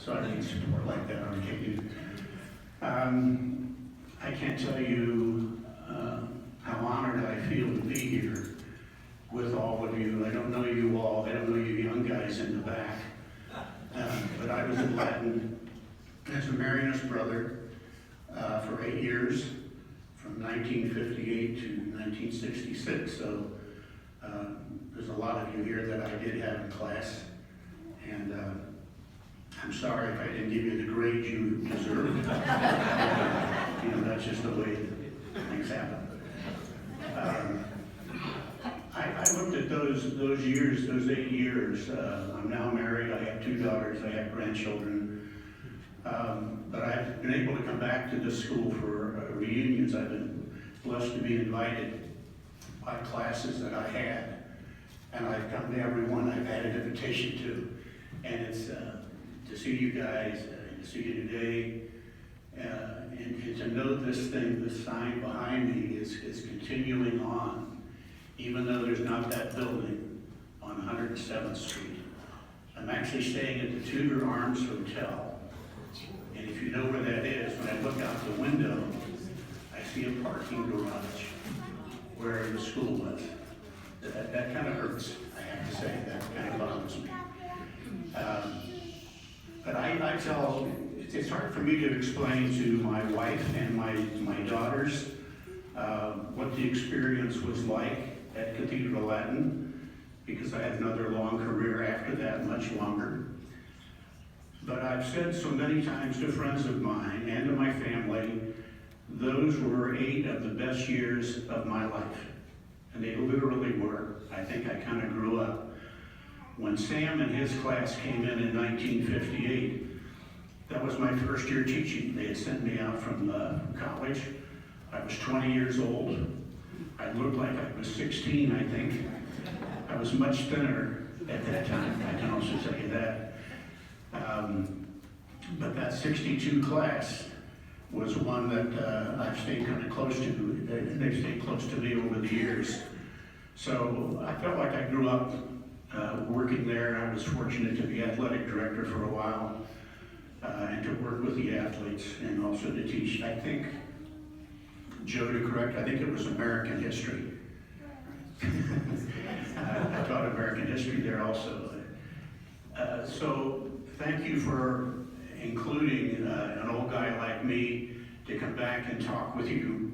so I need support like that on occasion. I can't tell you how honored I feel to be here with all of you. I don't know you all. I don't know you young guys in the back. But I was in Latin as a Marianist brother for 8 years, from 1958 to 1966. So there's a lot of you here that I did have in class. And I'm sorry if I didn't give you the grade you deserve. You know, that's just the way things happen. I looked at those years, those 8 years. I'm now married, I have 2 daughters, I have grandchildren. But I've been able to come back to this school for reunions. I've been blessed to be invited by classes that I had. And I've come to every one I've had an invitation to. And it's to see you guys, to see you today, and to know this thing, this sign behind me is continuing on, even though there's not that building on 107th Street. I'm actually staying at the Tudor Arms Hotel. And if you know where that is, when I look out the window, I see a parking garage where the school was. That kind of hurts, I have to say. That kind of bothers me. But I tell, it's hard for me to explain to my wife and my daughters what the experience was like at Cathedral Latin, because I had another long career after that, much longer. But I've said so many times to friends of mine and to my family, those were 8 of the best years of my life. And they literally were. I think I kind of grew up. When Sam and his class came in 1958, that was my first year teaching. They had sent me out from college. I was 20 years old. I looked like I was 16, I think. I was much thinner at that time, I can also tell you that. But that 62 class was one that I've stayed kind of close to. They've stayed close to me over the years. So I felt like I grew up working there. I was fortunate to be athletic director for a while and to work with the athletes and also to teach, I think, Joe to correct, I think it was American history. I taught American history there also. So thank you for including an old guy like me to come back and talk with you.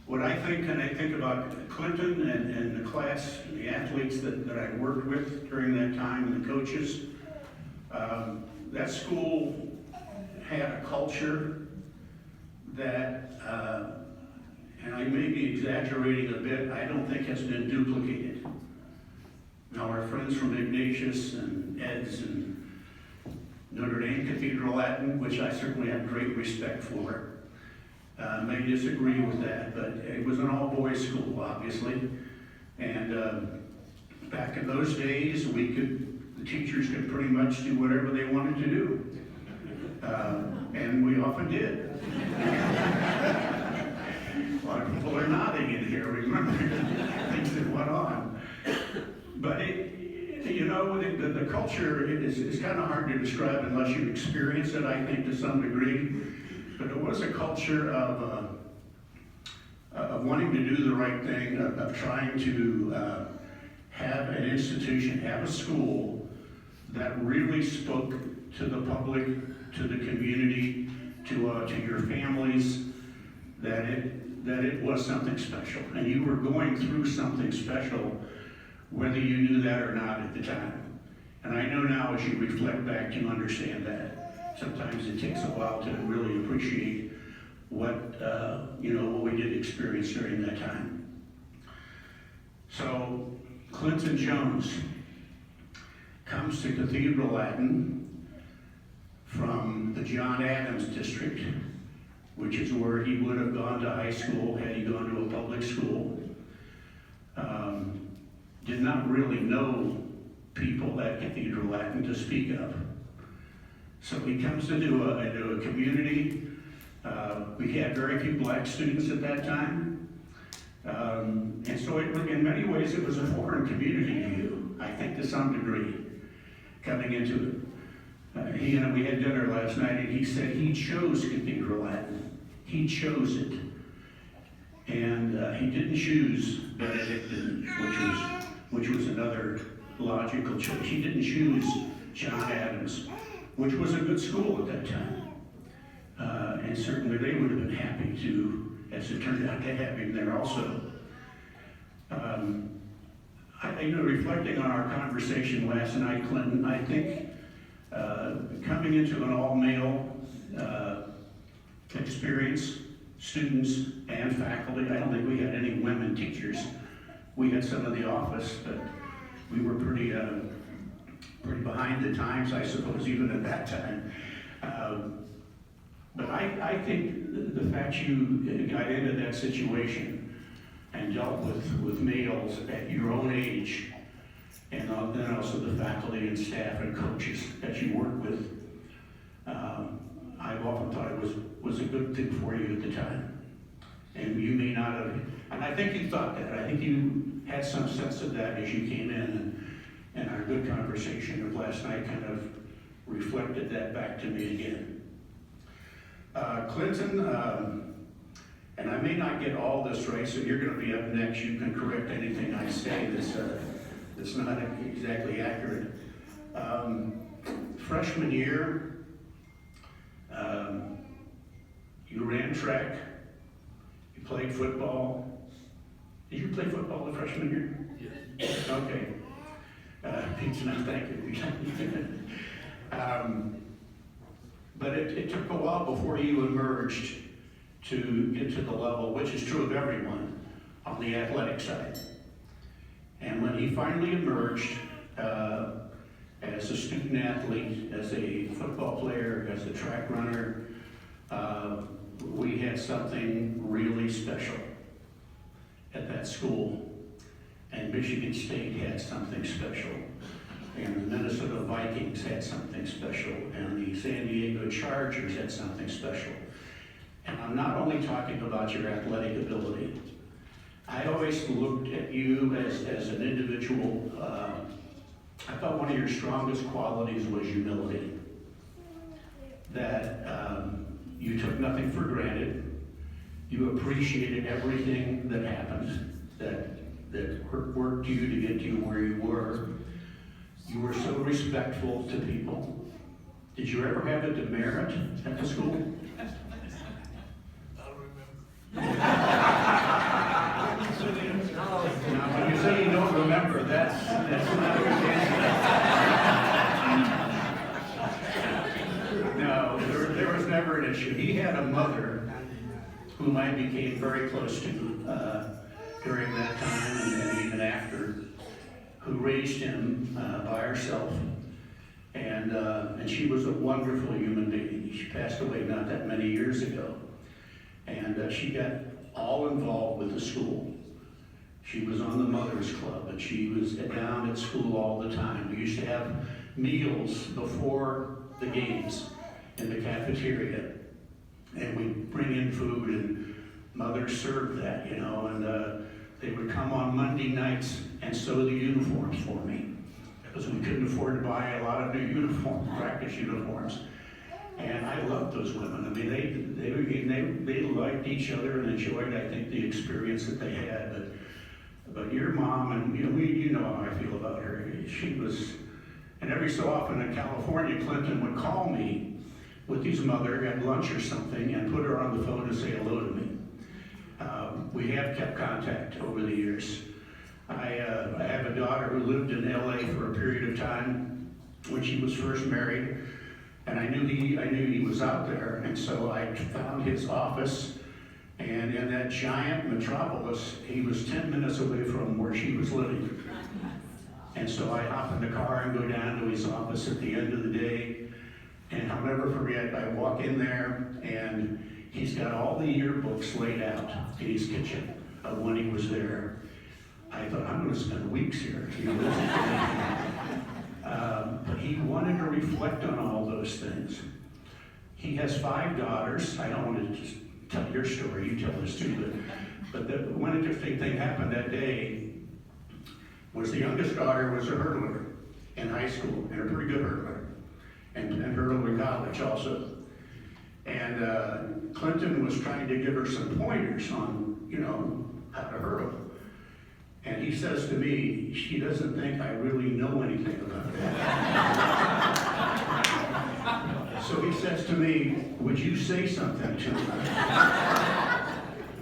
What I think, and I think about Clinton and the class, and the athletes that I worked with during that time, and the coaches, that school had a culture that, and I may be exaggerating a bit, I don't think has been duplicated. Now our friends from Ignatius and Ed's and Notre Dame Cathedral Latin, which I certainly have great respect for, may disagree with that, but it was an all-boys school, obviously. And back in those days, the teachers could pretty much do whatever they wanted to do. And we often did. A lot of people are nodding in here, remember things that went on. But the culture is kind of hard to describe unless you experience it, I think, to some degree. But it was a culture of wanting to do the right thing, of trying to have an institution, have a school that really spoke to the public, to the community, to your families, that it was something special. And you were going through something special, whether you knew that or not at the time. And I know now as you reflect back, you understand that. Sometimes it takes a while to really appreciate what we did experience during that time. So Clinton Jones comes to Cathedral Latin from the John Adams district, which is where he would have gone to high school had he gone to a public school. Did not really know people at Cathedral Latin to speak of. So he comes into a community. We had very few black students at that time. And so in many ways it was a foreign community to you, I think to some degree, coming into it. we had dinner last night, and he said he chose Cathedral Latin. He chose it. And he didn't choose Benedictine, which was another logical choice. He didn't choose John Adams, which was a good school at that time. And certainly they would have been happy to, as it turned out, to have him there also. Reflecting on our conversation last night, Clinton, I think coming into an all-male experience, students and faculty, I don't think we had any women teachers. We had some in the office, but we were pretty behind the times, I suppose, even at that time. But I think the fact you got into that situation and dealt with males at your own age, and then also the faculty and staff and coaches that you work with, I've often thought it was a good thing for you at the time. And you may not have, and I think you thought that. I think you had some sense of that as you came in, and our good conversation of last night kind of reflected that back to me again. Clinton, and I may not get all this right, so you're going to be up next. You can correct anything I say that's not exactly accurate. Freshman year, you ran track, you played football. Did you play football the freshman year? Yes. Okay. Pete's not thanking you. But it took a while before you emerged to get to the level, which is true of everyone, on the athletic side. And when he finally emerged as a student athlete, as a football player, as a track runner, we had something really special at that school. And Michigan State had something special. And the Minnesota Vikings had something special. And the San Diego Chargers had something special. And I'm not only talking about your athletic ability. I always looked at you as an individual. I thought one of your strongest qualities was humility. That you took nothing for granted. You appreciated everything that happened, that worked you to get you where you were. You were so respectful to people. Did you ever have a demerit at the school? Now, when you say you don't remember, that's not a good answer. No, there was never an issue. He had a mother whom I became very close to during that time and even after, who raised him by herself. And she was a wonderful human being. She passed away not that many years ago. And she got all involved with the school. She was on the Mothers Club, and she was down at school all the time. We used to have meals before the games in the cafeteria. And we'd bring in food, and mothers served that, and they would come on Monday nights and sew the uniforms for me, because we couldn't afford to buy a lot of new practice uniforms. And I loved those women. I mean, they liked each other and enjoyed, I think, the experience that they had. But your mom, and you know how I feel about her. She was, and every so often in California, Clinton would call me with his mother at lunch or something and put her on the phone to say hello to me. We have kept contact over the years. I have a daughter who lived in LA for a period of time when she was first married, and I knew he was out there, and so I found his office, and in that giant metropolis, he was 10 minutes away from where she was living. And so I hop in the car and go down to his office at the end of the day, and I'll never forget, I walk in there, and he's got all the yearbooks laid out in his kitchen of when he was there. I thought, I'm going to spend weeks here. But he wanted to reflect on all those things. He has 5 daughters. I don't want to just tell your story, you tell this too, but one interesting thing happened that day was the youngest daughter was a hurdler in high school, and a pretty good hurdler. and hurdle to college also. And Clinton was trying to give her some pointers on, you know, how to hurdle. And he says to me, she doesn't think I really know anything about that. So he says to me, would you say something to her?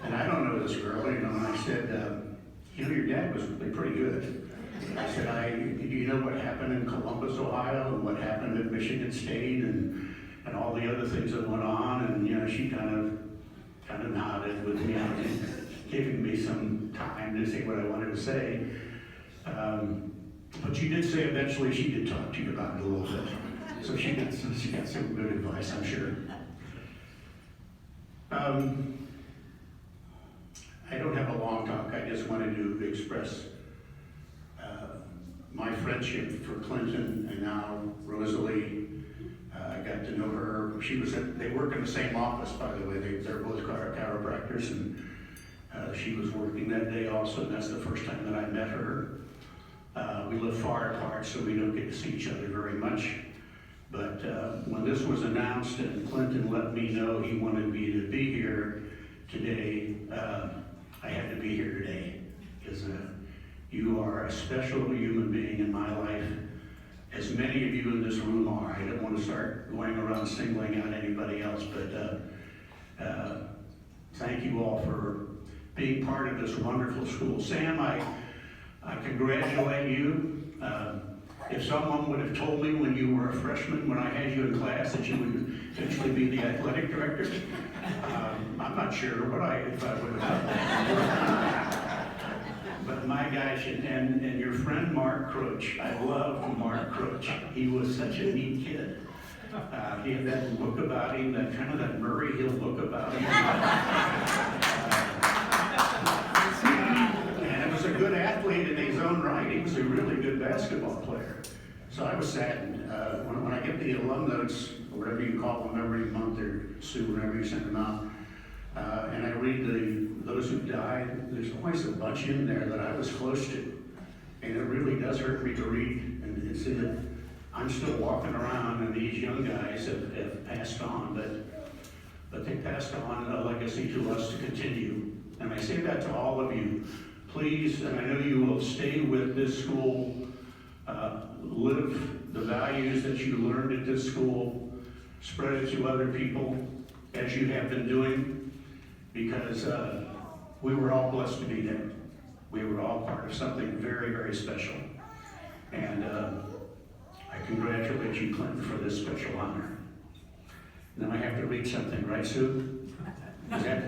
And I don't know this girl, you know, and I said, you know, your dad was really pretty good. I said, do you know what happened in Columbus, Ohio, and what happened at Michigan State, and all the other things that went on? And, you know, she kind of nodded with me, giving me some time to say what I wanted to say. But she did say eventually she did talk to you about it a little bit. So she got some good advice, I'm sure. I don't have a long talk. I just wanted to express my friendship for Clinton and now Rosalie. I got to know her. They work in the same office, by the way. They're both chiropractors, and she was working that day also, and that's the first time that I met her. We live far apart, so we don't get to see each other very much. But when this was announced and Clinton let me know he wanted me to be here today, I had to be here today, because you are a special human being in my life, as many of you in this room are. I don't want to start going around singling out anybody else, but thank you all for being part of this wonderful school. Sam, I congratulate you. If someone would have told me when you were a freshman, when I had you in class, that you would eventually be the athletic director, I'm not sure if I would have done that. But my gosh, and your friend Mark Croach, I loved Mark Croach. He was such a neat kid. He had that look about him, that kind of that Murray Hill look about him. And he was a good athlete in his own right. He was a really good basketball player. So I was saddened. When I get the alum notes, or whatever you call them, every month, or Sue, whenever you send them out, and I read those who died, there's always a bunch in there that I was close to. And it really does hurt me to read and see that I'm still walking around, and these young guys have passed on, but they passed on a legacy to us to continue. And I say that to all of you. Please, and I know you will stay with this school, live the values that you learned at this school, spread it to other people as you have been doing, because we were all blessed to be there. We were all part of something very, very special. And I congratulate you, Clinton, for this special honor. Now I have to read something, right, Sue? Is that